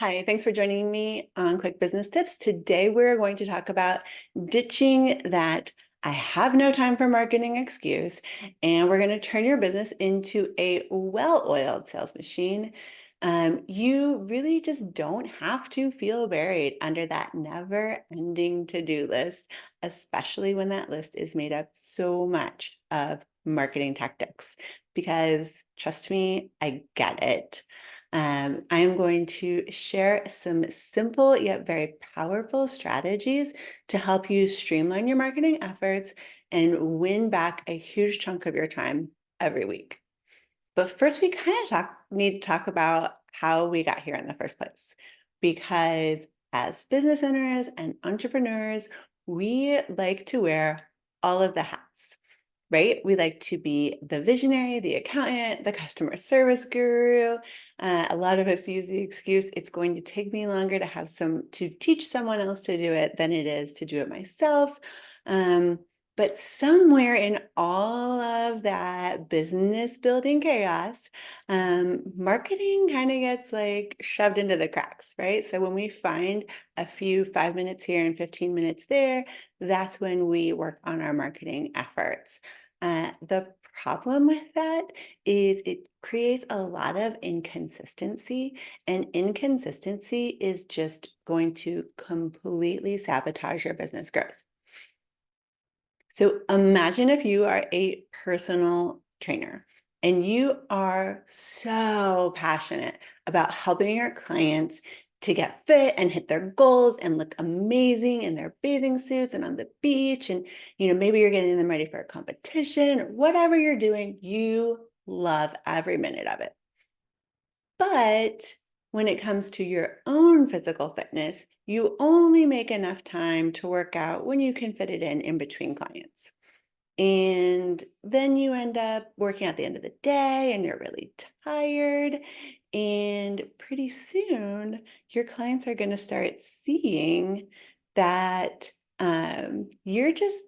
Hi, thanks for joining me on Quick Business Tips. Today, we're going to talk about ditching that I have no time for marketing excuse, and we're going to turn your business into a well-oiled sales machine. You really just don't have to feel buried under that never-ending to-do list, especially when that list is made up so much of marketing tactics. Because trust me, I get it. I am going to share some simple yet very powerful strategies to help you streamline your marketing efforts and win back a huge chunk of your time every week. But first, we kind of need to talk about how we got here in the first place. Because as business owners and entrepreneurs, we like to wear all of the hats, right? We like to be the visionary, the accountant, the customer service guru. A lot of us use the excuse, it's going to take me longer to teach someone else to do it than it is to do it myself. Um, but somewhere in all of that business building chaos, marketing kind of gets like shoved into the cracks, right? So when we find a few 5 minutes here and 15 minutes there, that's when we work on our marketing efforts. The problem with that is it creates a lot of inconsistency, and inconsistency is just going to completely sabotage your business growth. So imagine if you are a personal trainer and you are so passionate about helping your clients to get fit and hit their goals and look amazing in their bathing suits and on the beach. And, maybe you're getting them ready for a competition or whatever you're doing, you love every minute of it. But when it comes to your own physical fitness, you only make enough time to work out when you can fit it in between clients. And then you end up working at the end of the day and you're really tired. And pretty soon, your clients are going to start seeing that you're just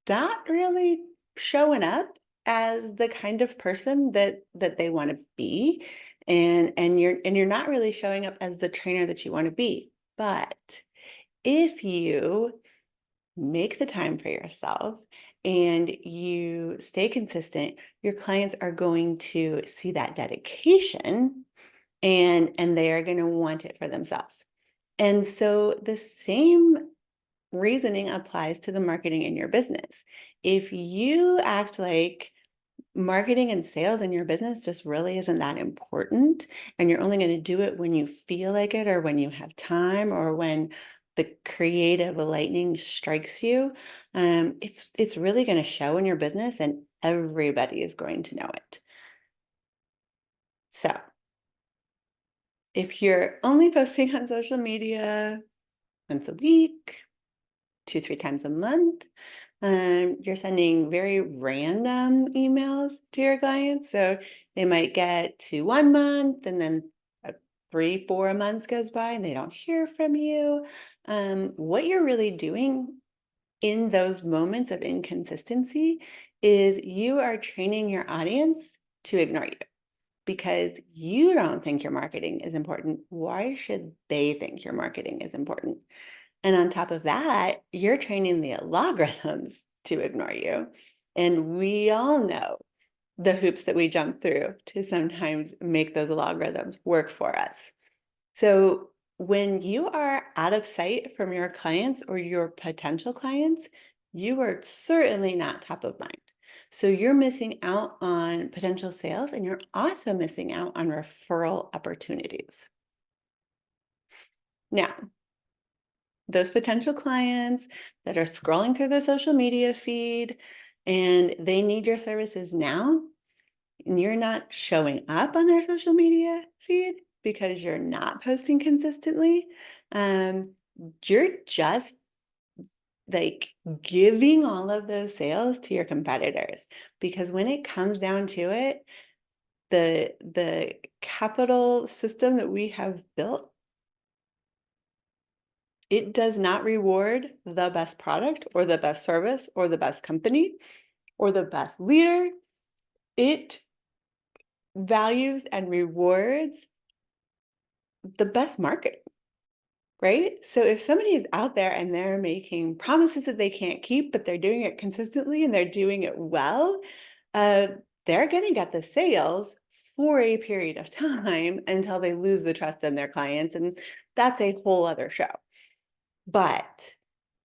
not really showing up as the kind of person that they want to be, and you're not really showing up as the trainer that you want to be. But if you make the time for yourself and you stay consistent, your clients are going to see that dedication, and they are going to want it for themselves. And so the same reasoning applies to the marketing in your business. If you act like marketing and sales in your business just really isn't that important, and you're only going to do it when you feel like it or when you have time or when the creative lightning strikes you, it's really going to show in your business and everybody is going to know it. So if you're only posting on social media once a week, 2, 3 times a month, you're sending very random emails to your clients. So they might get to 1 month and then 3, 4 months goes by and they don't hear from you. What you're really doing in those moments of inconsistency is you are training your audience to ignore you because you don't think your marketing is important. Why should they think your marketing is important? And on top of that, you're training the logarithms to ignore you. And we all know the hoops that we jump through to sometimes make those logarithms work for us. So when you are out of sight from your clients or your potential clients, you are certainly not top of mind. So you're missing out on potential sales and you're also missing out on referral opportunities. Now, those potential clients that are scrolling through their social media feed and they need your services now, and you're not showing up on their social media feed because you're not posting consistently, um, you're just like giving all of those sales to your competitors. Because when it comes down to it, the capital system that we have built, it does not reward the best product or the best service or the best company or the best leader. It values and rewards the best marketing, right? So if somebody is out there and they're making promises that they can't keep, but they're doing it consistently and they're doing it well, uh, they're going to get the sales for a period of time until they lose the trust in their clients. And that's a whole other show. But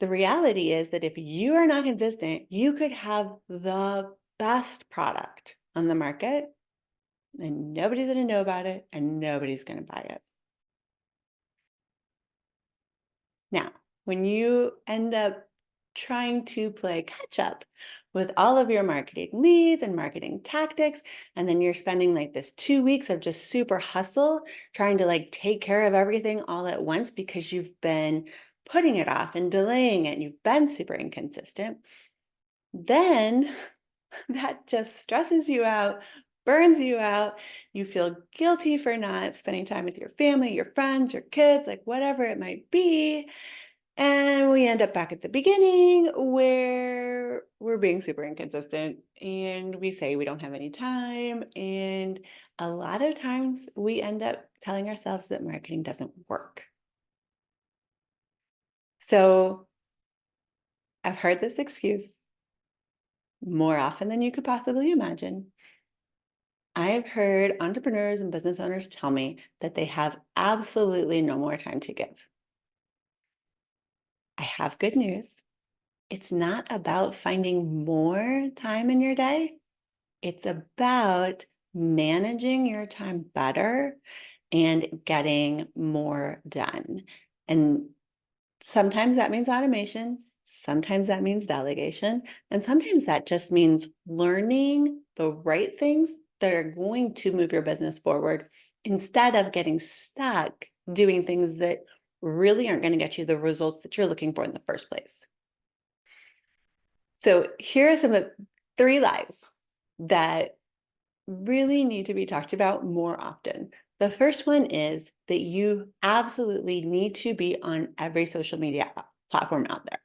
the reality is that if you are not consistent, you could have the best product on the market and nobody's going to know about it and nobody's going to buy it. Now, when you end up trying to play catch up with all of your marketing leads and marketing tactics, and then you're spending like this 2 weeks of just super hustle, trying to like take care of everything all at once because you've been putting it off and delaying it, and you've been super inconsistent, then that just stresses you out, burns you out. You feel guilty for not spending time with your family, your friends, your kids, like whatever it might be. And we end up back at the beginning where we're being super inconsistent and we say we don't have any time. And a lot of times we end up telling ourselves that marketing doesn't work. So I've heard this excuse more often than you could possibly imagine. I've heard entrepreneurs and business owners tell me that they have absolutely no more time to give. I have good news. It's not about finding more time in your day. It's about managing your time better and getting more done. And sometimes that means automation, sometimes that means delegation, and sometimes that just means learning the right things that are going to move your business forward instead of getting stuck doing things that really aren't going to get you the results that you're looking for in the first place. So here are some of 3 lies that really need to be talked about more often. The first one is that you absolutely need to be on every social media platform out there.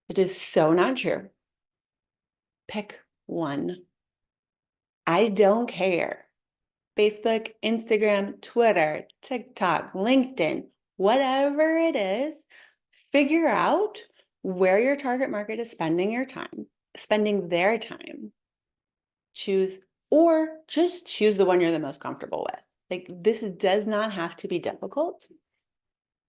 It is so not true. Pick one. I don't care. Facebook, Instagram, Twitter, TikTok, LinkedIn, whatever it is, figure out where your target market is spending their time. Choose, or just choose the one you're the most comfortable with. Like, this does not have to be difficult.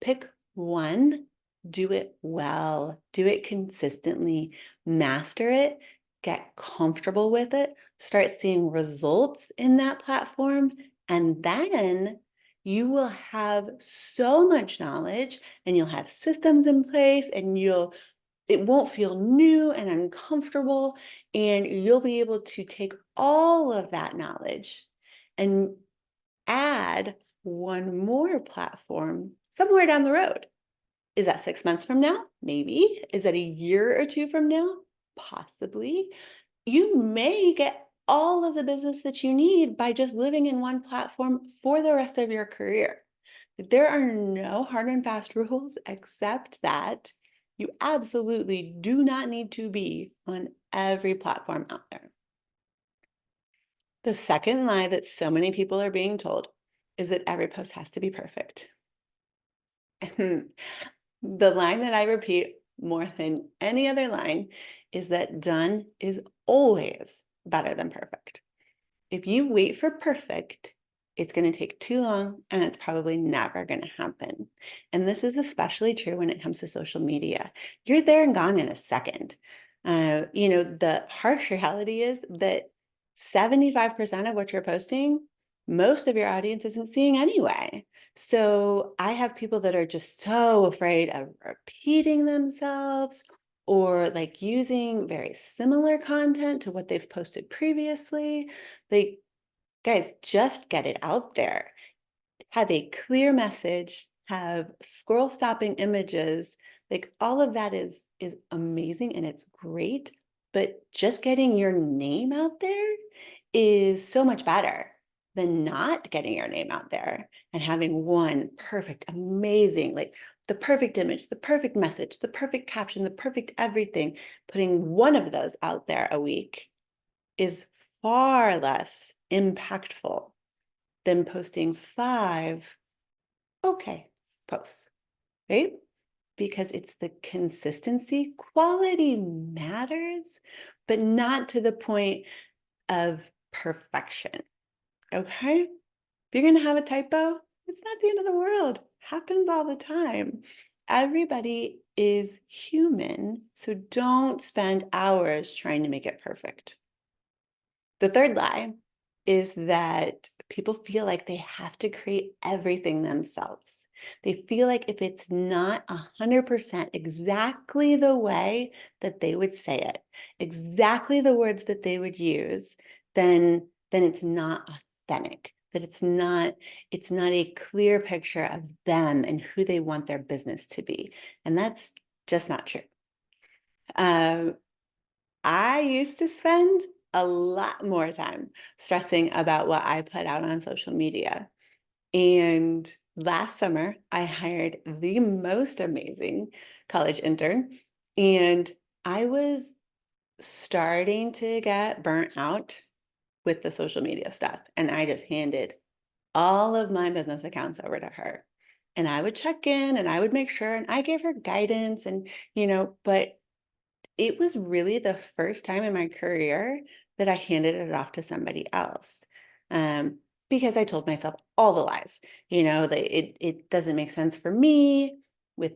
Pick one, do it well, do it consistently, master it, get comfortable with it, start seeing results in that platform, and then you will have so much knowledge and you'll have systems in place and it won't feel new and uncomfortable, and you'll be able to take all of that knowledge and add one more platform somewhere down the road. Is that 6 months from now? Maybe. Is that a year or 2 from now? Possibly. You may get all of the business that you need by just living in one platform for the rest of your career. There are no hard and fast rules except that you absolutely do not need to be on every platform out there. The second lie that so many people are being told is that every post has to be perfect. The line that I repeat more than any other line is that done is always better than perfect. If you wait for perfect, it's going to take too long and it's probably never going to happen. And this is especially true when it comes to social media. You're there and gone in a second. The harsh reality is that 75% of what you're posting, most of your audience isn't seeing anyway. So I have people that are just so afraid of repeating themselves or like using very similar content to what they've posted previously. They Guys, just get it out there. Have a clear message, have scroll stopping images. Like all of that is amazing and it's great, but just getting your name out there is so much better than not getting your name out there and having one perfect, amazing, like the perfect image, the perfect message, the perfect caption, the perfect everything. Putting one of those out there a week is far less impactful than posting 5 okay posts, right? Because it's the consistency. Quality matters, but not to the point of perfection. Okay? If you're going to have a typo, it's not the end of the world. Happens all the time. Everybody is human, so don't spend hours trying to make it perfect. The third lie is that people feel like they have to create everything themselves. They feel like if it's not 100% exactly the way that they would say it, exactly the words that they would use, then it's not authentic. That it's not a clear picture of them and who they want their business to be. And that's just not true. Um, I used to spend a lot more time stressing about what I put out on social media. And last summer, I hired the most amazing college intern, and I was starting to get burnt out with the social media stuff. And I just handed all of my business accounts over to her. And I would check in and I would make sure, and I gave her guidance but it was really the first time in my career that I handed it off to somebody else. Um, because I told myself all the lies, that it doesn't make sense for me with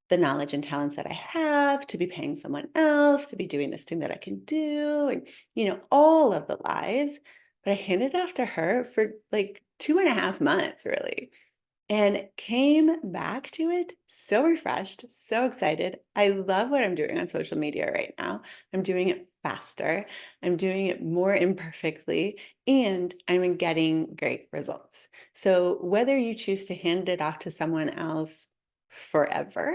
the knowledge and talents that I have to be paying someone else to be doing this thing that I can do, and all of the lies. But I handed it off to her for like 2.5 months, really. And came back to it so refreshed, so excited. I love what I'm doing on social media right now. I'm doing it faster, I'm doing it more imperfectly, and I'm getting great results. So, whether you choose to hand it off to someone else forever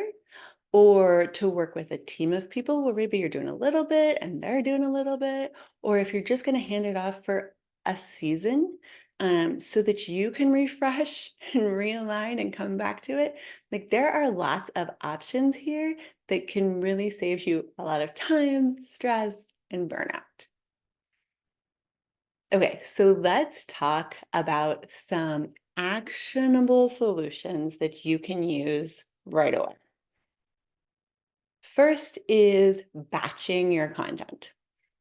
or to work with a team of people where maybe you're doing a little bit and they're doing a little bit, or if you're just going to hand it off for a season, so that you can refresh and realign and come back to it. Like, there are lots of options here that can really save you a lot of time, stress, and burnout. Okay, so let's talk about some actionable solutions that you can use right away. First is batching your content.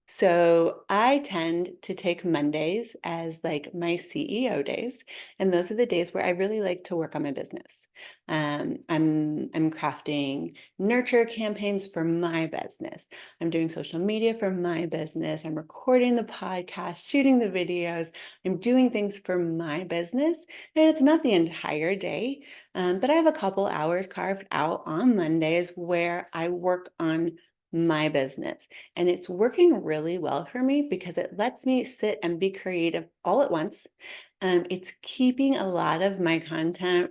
So I tend to take Mondays as like my CEO days, and those are the days where I really like to work on my business. I'm crafting nurture campaigns for my business. I'm doing social media for my business. I'm recording the podcast, shooting the videos. I'm doing things for my business, and it's not the entire day, but I have a couple hours carved out on Mondays where I work on my business. And it's working really well for me because it lets me sit and be creative all at once. It's keeping a lot of my content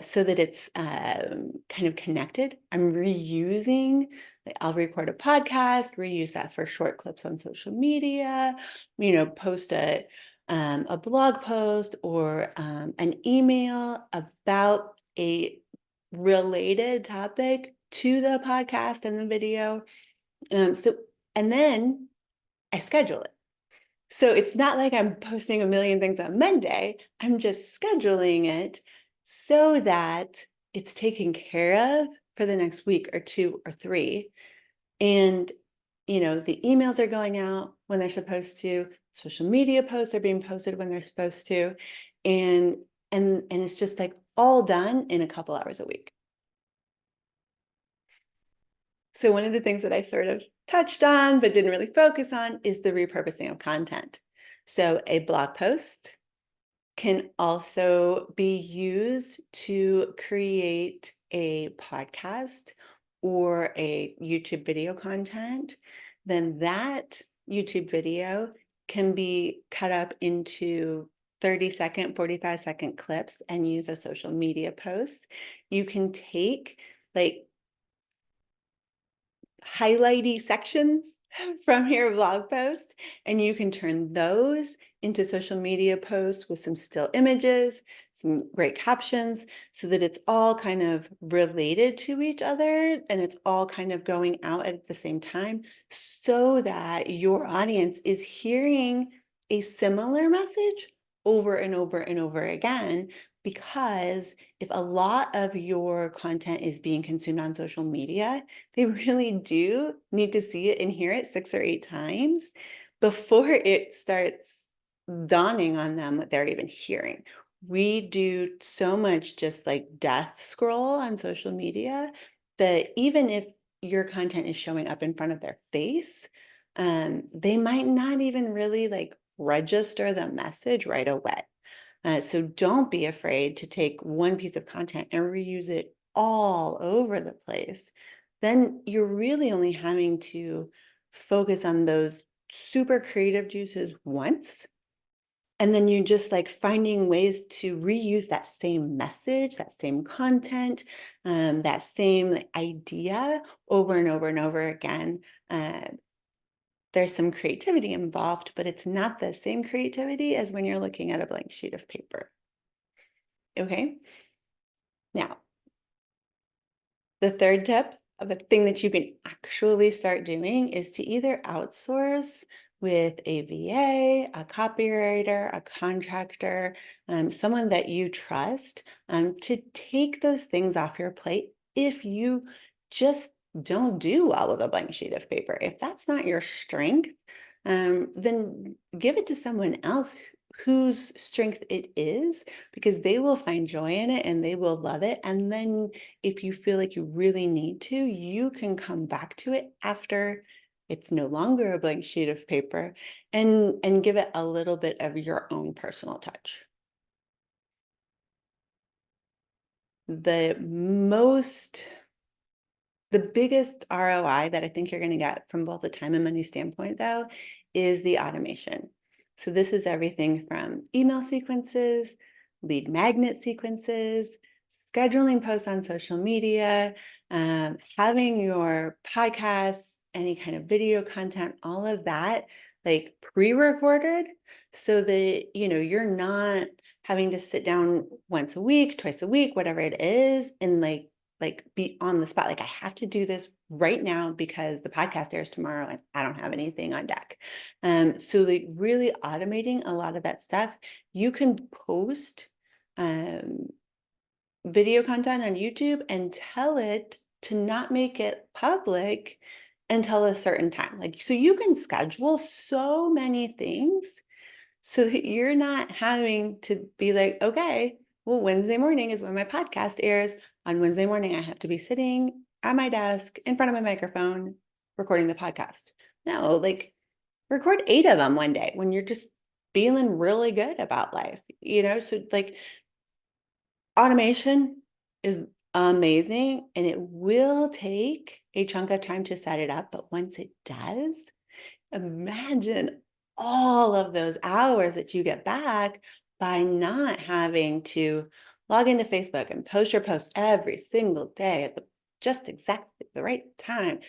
so that it's kind of connected. I'm reusing, like, I'll record a podcast, reuse that for short clips on social media, post a blog post or an email about a related topic to the podcast and the video. And then I schedule it. So it's not like I'm posting a million things on Monday. I'm just scheduling it so that it's taken care of for the next week or 2 or 3. And, the emails are going out when they're supposed to, social media posts are being posted when they're supposed to. And and it's just like all done in a couple hours a week. So one of the things that I sort of touched on but didn't really focus on is the repurposing of content. So a blog post can also be used to create a podcast or a YouTube video content. Then that YouTube video can be cut up into 30-second, 45-second clips and use as social media posts. You can take like highlighty sections from your blog post, and you can turn those into social media posts with some still images, some great captions, so that it's all kind of related to each other and it's all kind of going out at the same time, so that your audience is hearing a similar message over and over and over again, because if a lot of your content is being consumed on social media, they really do need to see it and hear it 6 or 8 times before it starts dawning on them what they're even hearing. We do so much just like death scroll on social media that even if your content is showing up in front of their face, they might not even really like register the message right away. So don't be afraid to take one piece of content and reuse it all over the place. Then you're really only having to focus on those super creative juices once. And then you're just like finding ways to reuse that same message, that same content, that same like, idea over and over and over again. Uh, there's some creativity involved, but it's not the same creativity as when you're looking at a blank sheet of paper. Okay. Now, the third tip of a thing that you can actually start doing is to either outsource with a VA, a copywriter, a contractor, someone that you trust, to take those things off your plate if you just don't do well with a blank sheet of paper. If that's not your strength, then give it to someone else whose strength it is, because they will find joy in it and they will love it. And then if you feel like you really need to, you can come back to it after it's no longer a blank sheet of paper, and give it a little bit of your own personal touch. The most The biggest ROI that I think you're going to get from both the time and money standpoint, though, is the automation. So this is everything from email sequences, lead magnet sequences, scheduling posts on social media, having your podcasts, any kind of video content, all of that like pre-recorded, so that you're not having to sit down once a week, twice a week, whatever it is, and like be on the spot. Like, I have to do this right now because the podcast airs tomorrow and I don't have anything on deck. So like really automating a lot of that stuff. You can post um, video content on YouTube and tell it to not make it public until a certain time. Like, so you can schedule so many things so that you're not having to be like, okay, well, Wednesday morning is when my podcast airs. On Wednesday morning, I have to be sitting at my desk in front of my microphone recording the podcast. No, like record 8 of them one day when you're just feeling really good about life. So like automation is amazing and it will take a chunk of time to set it up. But once it does, imagine all of those hours that you get back by not having to log into Facebook and post your post every single day at just exactly the right time.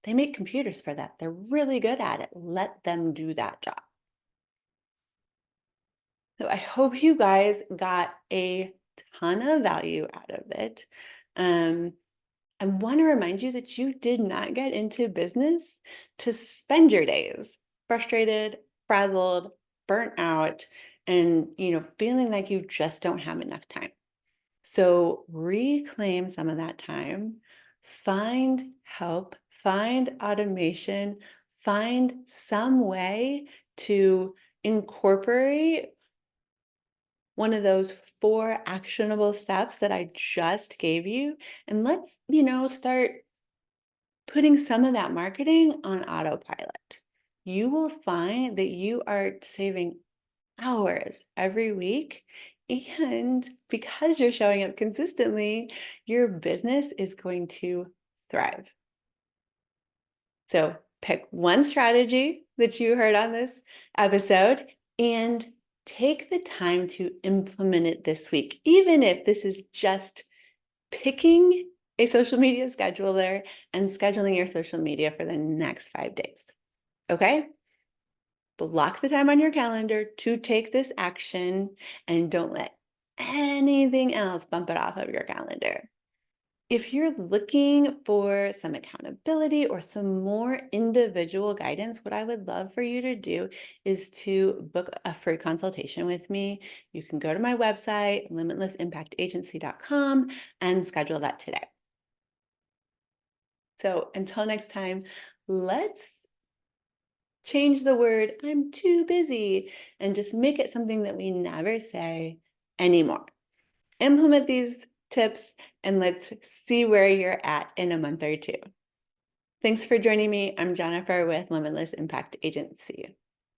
They make computers for that. They're really good at it. Let them do that job. So I hope you guys got a ton of value out of it. Um, I want to remind you that you did not get into business to spend your days frustrated, frazzled, burnt out, and feeling like you just don't have enough time. So reclaim some of that time, find help, find automation, find some way to incorporate one of those 4 actionable steps that I just gave you. And let's, start putting some of that marketing on autopilot. You will find that you are saving hours every week. And because you're showing up consistently, your business is going to thrive. So pick one strategy that you heard on this episode and take the time to implement it this week, even if this is just picking a social media scheduler and scheduling your social media for the next 5 days. Okay? Block the time on your calendar to take this action and don't let anything else bump it off of your calendar. If you're looking for some accountability or some more individual guidance, what I would love for you to do is to book a free consultation with me. You can go to my website, limitlessimpactagency.com, and schedule that today. So until next time, let's change the word "I'm too busy" and just make it something that we never say anymore. Implement these tips and let's see where you're at in a month or two. Thanks for joining me. I'm Jennifer with Limitless Impact Agency.